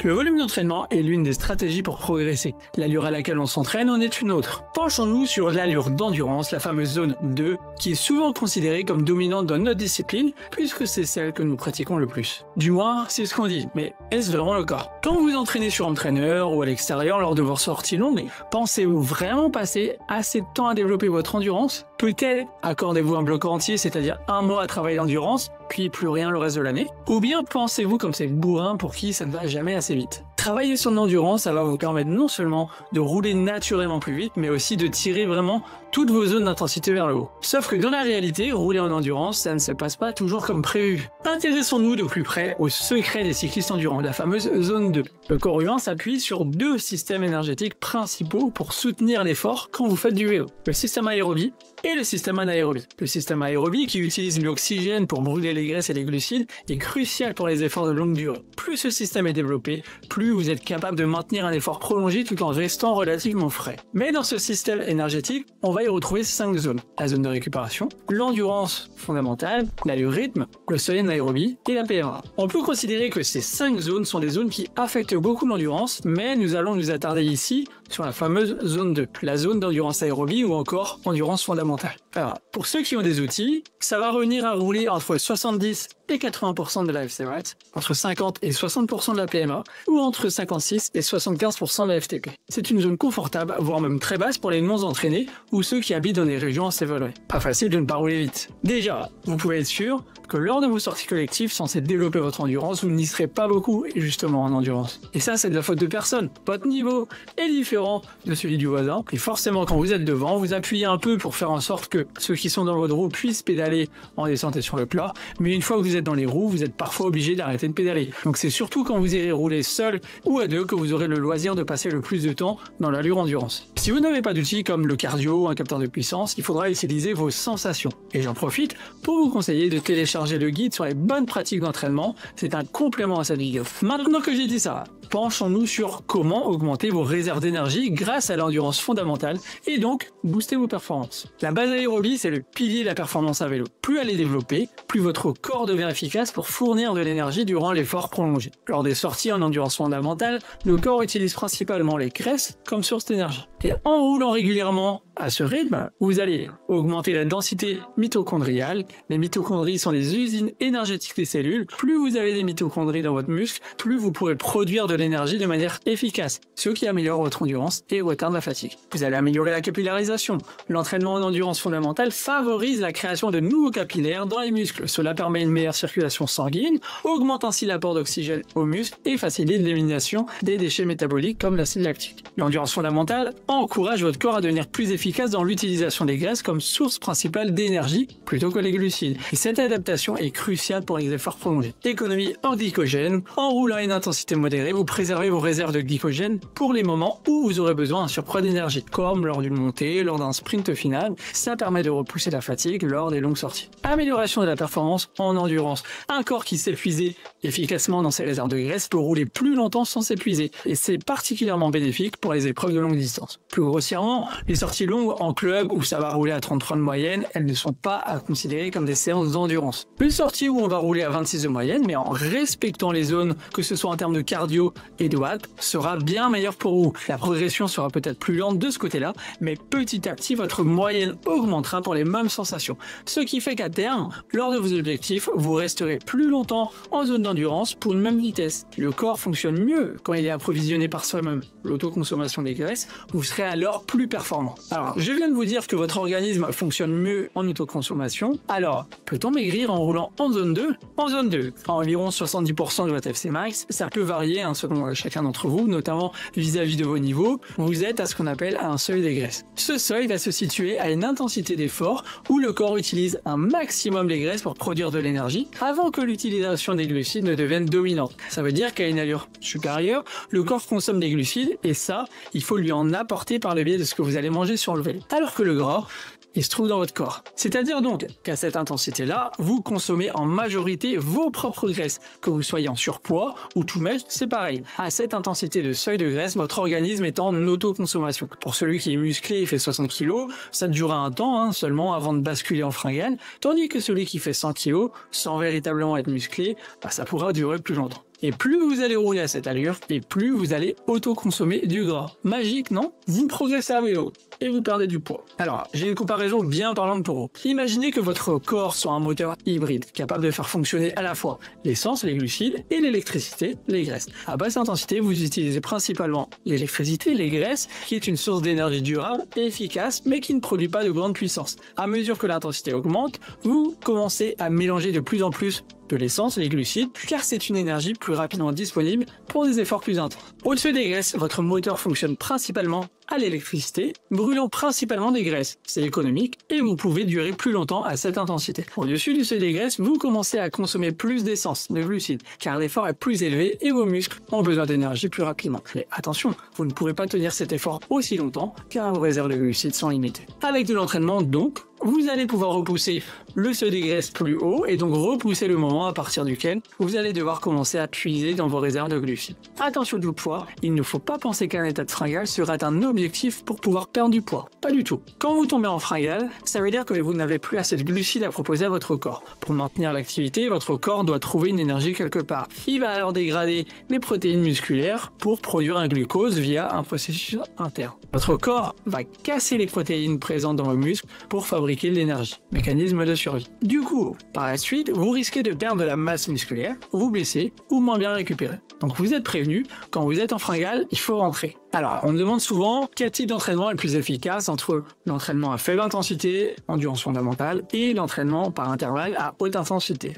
Le volume d'entraînement est l'une des stratégies pour progresser. L'allure à laquelle on s'entraîne en est une autre. Penchons-nous sur l'allure d'endurance, la fameuse zone 2, qui est souvent considérée comme dominante dans notre discipline, puisque c'est celle que nous pratiquons le plus. Du moins, c'est ce qu'on dit, mais est-ce vraiment le cas? Quand vous vous entraînez sur entraîneur ou à l'extérieur lors de vos sorties longues, pensez-vous vraiment passer assez de temps à développer votre endurance? Peut-être accordez-vous un bloc entier, c'est-à-dire un mois à travailler l'endurance, puis plus rien le reste de l'année? Ou bien pensez-vous comme ces bourrins pour qui ça ne va jamais assez vite? Travailler sur l'endurance, ça va vous permettre non seulement de rouler naturellement plus vite, mais aussi de tirer vraiment toutes vos zones d'intensité vers le haut. Sauf que dans la réalité, rouler en endurance, ça ne se passe pas toujours comme prévu. Intéressons-nous de plus près au secret des cyclistes endurants, la fameuse zone 2. Le corps humain s'appuie sur deux systèmes énergétiques principaux pour soutenir l'effort quand vous faites du vélo. Le système aérobie et le système anaérobie. Le système aérobie, qui utilise l'oxygène pour brûler les graisses et les glucides, est crucial pour les efforts de longue durée. Plus ce système est développé, plus vous êtes capable de maintenir un effort prolongé tout en restant relativement frais. Mais dans ce système énergétique, on va y retrouver 5 zones. La zone de récupération, l'endurance fondamentale, l'allure rythme, le seuil anaérobie et la PMA. On peut considérer que ces 5 zones sont des zones qui affectent beaucoup l'endurance, mais nous allons nous attarder ici sur la fameuse zone 2, la zone d'endurance aérobie ou encore endurance fondamentale. Alors, pour ceux qui ont des outils, ça va revenir à rouler entre 70 et 80% de la FC rate, entre 50 et 60% de la PMA, ou entre 56 et 75% de la FTP. C'est une zone confortable, voire même très basse pour les non-entraînés ou ceux qui habitent dans des régions assez évoluées. Pas facile de ne pas rouler vite. Déjà, vous pouvez être sûr que lors de vos sorties collectives censées développer votre endurance, vous n'y serez pas beaucoup, et justement en endurance. Et ça, c'est de la faute de personne. Votre niveau est différent de celui du voisin, et forcément, quand vous êtes devant, vous appuyez un peu pour faire en sorte que ceux qui sont dans votre roue puissent pédaler en descente et sur le plat, mais une fois que vous êtes dans les roues, vous êtes parfois obligé d'arrêter de pédaler. Donc c'est surtout quand vous irez rouler seul ou à deux que vous aurez le loisir de passer le plus de temps dans l'allure endurance. Si vous n'avez pas d'outils comme le cardio ou un capteur de puissance, il faudra utiliser vos sensations. Et j'en profite pour vous conseiller de télécharger le guide sur les bonnes pratiques d'entraînement. C'est un complément à cette vidéo. Maintenant que j'ai dit ça, penchons-nous sur comment augmenter vos réserves d'énergie grâce à l'endurance fondamentale et donc booster vos performances. La base aérobie, c'est le pilier de la performance à vélo. Plus elle est développée, plus votre corps devient efficace pour fournir de l'énergie durant l'effort prolongé. Lors des sorties en endurance fondamentale, le corps utilise principalement les graisses comme source d'énergie. Et en roulant régulièrement à ce rythme, vous allez augmenter la densité mitochondriale. Les mitochondries sont les usines énergétiques des cellules. Plus vous avez des mitochondries dans votre muscle, plus vous pourrez produire de l'énergie de manière efficace, ce qui améliore votre endurance et retarde la fatigue. Vous allez améliorer la capillarisation. L'entraînement en endurance fondamentale favorise la création de nouveaux capillaires dans les muscles. Cela permet une meilleure circulation sanguine, augmente ainsi l'apport d'oxygène aux muscles et facilite l'élimination des déchets métaboliques comme l'acide lactique. L'endurance fondamentale encourage votre corps à devenir plus efficace dans l'utilisation des graisses comme source principale d'énergie plutôt que les glucides. Et cette adaptation est cruciale pour les efforts prolongés. Économie en glycogène. En roulant à une intensité modérée, vous préservez vos réserves de glycogène pour les moments où vous aurez besoin d'un surcroît d'énergie, comme lors d'une montée, lors d'un sprint final. Ça permet de repousser la fatigue lors des longues sorties. Amélioration de la performance en endurance. Un corps qui s'épuise efficacement dans ses réserves de graisse peut rouler plus longtemps sans s'épuiser. Et c'est particulièrement bénéfique pour les épreuves de longue distance. Plus grossièrement, les sorties longues en club où ça va rouler à 33 de moyenne, elles ne sont pas à considérer comme des séances d'endurance. Une sortie où on va rouler à 26 de moyenne, mais en respectant les zones, que ce soit en termes de cardio et de watts, sera bien meilleure pour vous. La progression sera peut-être plus lente de ce côté-là, mais petit à petit, votre moyenne augmentera pour les mêmes sensations. Ce qui fait qu'à terme, lors de vos objectifs, vous resterez plus longtemps en zone d'endurance pour une même vitesse. Le corps fonctionne mieux quand il est approvisionné par soi-même. L'autoconsommation des graisses, vous serez alors plus performant. Alors, je viens de vous dire que votre organisme fonctionne mieux en autoconsommation. Alors, peut-on maigrir en roulant en zone 2? En zone 2, à environ 70% de votre FC max, ça peut varier selon chacun d'entre vous, notamment vis-à-vis de vos niveaux. Vous êtes à ce qu'on appelle un seuil des graisses. Ce seuil va se situer à une intensité d'effort où le corps utilise un maximum des graisses pour produire de l'énergie avant que l'utilisation des glucides ne devienne dominante. Ça veut dire qu'à une allure supérieure, le corps consomme des glucides et ça, il faut lui en apporter par le biais de ce que vous allez manger sur le vélo. Alors que le gras, il se trouve dans votre corps. C'est-à-dire donc qu'à cette intensité-là, vous consommez en majorité vos propres graisses. Que vous soyez en surpoids ou tout maigre, c'est pareil. À cette intensité de seuil de graisse, votre organisme est en autoconsommation. Pour celui qui est musclé et fait 60 kg, ça durera un temps seulement avant de basculer en fringale, tandis que celui qui fait 100 kg, sans véritablement être musclé, ça pourra durer plus longtemps. Et plus vous allez rouler à cette allure, et plus vous allez auto-consommer du gras. Magique, non? Vous progressez à vélo et vous perdez du poids. Alors, j'ai une comparaison bien parlante pour vous. Imaginez que votre corps soit un moteur hybride, capable de faire fonctionner à la fois l'essence, les glucides, et l'électricité, les graisses. À basse intensité, vous utilisez principalement l'électricité, les graisses, qui est une source d'énergie durable et efficace, mais qui ne produit pas de grande puissance. À mesure que l'intensité augmente, vous commencez à mélanger de plus en plus de l'essence, les glucides, car c'est une énergie plus rapidement disponible pour des efforts plus intenses. Au-dessus des graisses, votre moteur fonctionne principalement à l'électricité, brûlant principalement des graisses. C'est économique et vous pouvez durer plus longtemps à cette intensité. Au-dessus du seuil des graisses, vous commencez à consommer plus d'essence, de glucides, car l'effort est plus élevé et vos muscles ont besoin d'énergie plus rapidement. Mais attention, vous ne pourrez pas tenir cet effort aussi longtemps, car vos réserves de glucides sont limitées. Avec de l'entraînement, donc, vous allez pouvoir repousser le seuil des graisses plus haut et donc repousser le moment à partir duquel vous allez devoir commencer à puiser dans vos réserves de glucides. Attention du poids, il ne faut pas penser qu'un état de fringale serait un objectif pour pouvoir perdre du poids. Pas du tout. Quand vous tombez en fringale, ça veut dire que vous n'avez plus assez de glucides à proposer à votre corps. Pour maintenir l'activité, votre corps doit trouver une énergie quelque part. Il va alors dégrader les protéines musculaires pour produire un glucose via un processus interne. Votre corps va casser les protéines présentes dans vos muscles pour fabriquer de l'énergie. Mécanisme de survie. Du coup, par la suite, vous risquez de perdre de la masse musculaire, vous blesser ou moins bien récupérer. Donc vous êtes prévenu, quand vous êtes en fringale, il faut rentrer. Alors, on me demande souvent quel type d'entraînement est le plus efficace entre l'entraînement à faible intensité, endurance fondamentale, et l'entraînement par intervalle à haute intensité,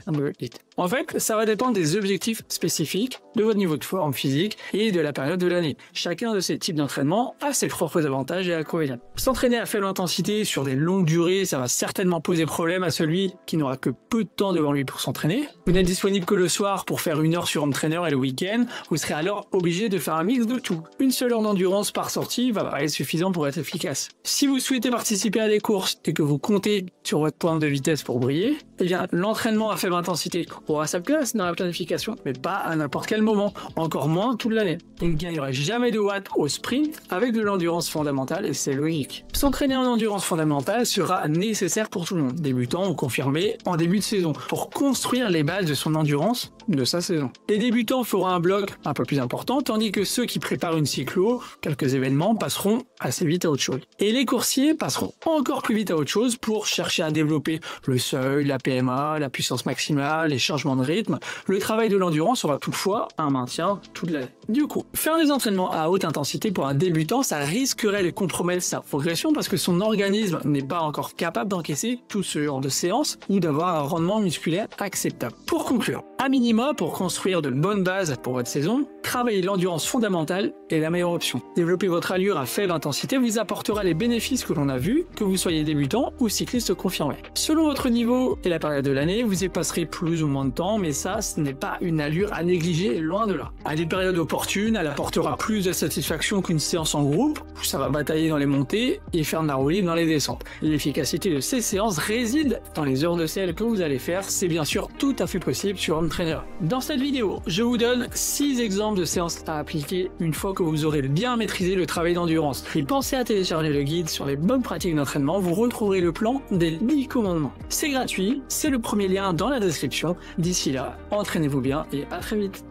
En fait, ça va dépendre des objectifs spécifiques, de votre niveau de forme physique et de la période de l'année. Chacun de ces types d'entraînement a ses propres avantages et inconvénients. S'entraîner à faible intensité sur des longues durées, ça va certainement poser problème à celui qui n'aura que peu de temps devant lui pour s'entraîner. Vous n'êtes disponible que le soir pour faire 1 heure sur home trainer et le week-end, vous serez alors obligé de faire un mix de tout. Une seule heure d'endurance par sortie va être suffisant pour être efficace. Si vous souhaitez participer à des courses et que vous comptez sur votre pointe de vitesse pour briller, eh bien l'entraînement à faible intensité aura sa place dans la planification, mais pas à n'importe quel moment, encore moins toute l'année. Il ne gagnerait jamais de watts au sprint avec de l'endurance fondamentale et c'est logique. S'entraîner en endurance fondamentale sera nécessaire pour tout le monde, débutant ou confirmé en début de saison, pour construire les bases de son endurance de sa saison. Les débutants feront un bloc un peu plus important, tandis que ceux qui préparent une cyclo, quelques événements, passeront assez vite à autre chose. Et les coursiers passeront encore plus vite à autre chose pour chercher à développer le seuil, la PMA, la puissance maximale, les changements de rythme. Le travail de l'endurance aura toutefois un maintien toute l'année. Du coup, faire des entraînements à haute intensité pour un débutant, ça risquerait de compromettre sa progression parce que son organisme n'est pas encore capable d'encaisser tout ce genre de séances ou d'avoir un rendement musculaire acceptable. Pour conclure, à minima, pour construire de bonnes bases pour votre saison, travailler l'endurance fondamentale est la meilleure option. Développer votre allure à faible intensité vous apportera les bénéfices que l'on a vus, que vous soyez débutant ou cycliste confirmé. Selon votre niveau et la période de l'année, vous y passerez plus ou moins de temps, mais ça, ce n'est pas une allure à négliger, loin de là. À des périodes opportunes, elle apportera plus de satisfaction qu'une séance en groupe, où ça va batailler dans les montées et faire de la roue libre dans les descentes. L'efficacité de ces séances réside dans les heures de selle que vous allez faire, c'est bien sûr tout à fait possible sur Home Trainer. Dans cette vidéo, je vous donne 6 exemples de séances à appliquer une fois que vous aurez bien maîtrisé le travail d'endurance. Et pensez à télécharger le guide sur les bonnes pratiques d'entraînement, vous retrouverez le plan des 10 commandements. C'est gratuit, c'est le premier lien dans la description. D'ici là, entraînez-vous bien et à très vite.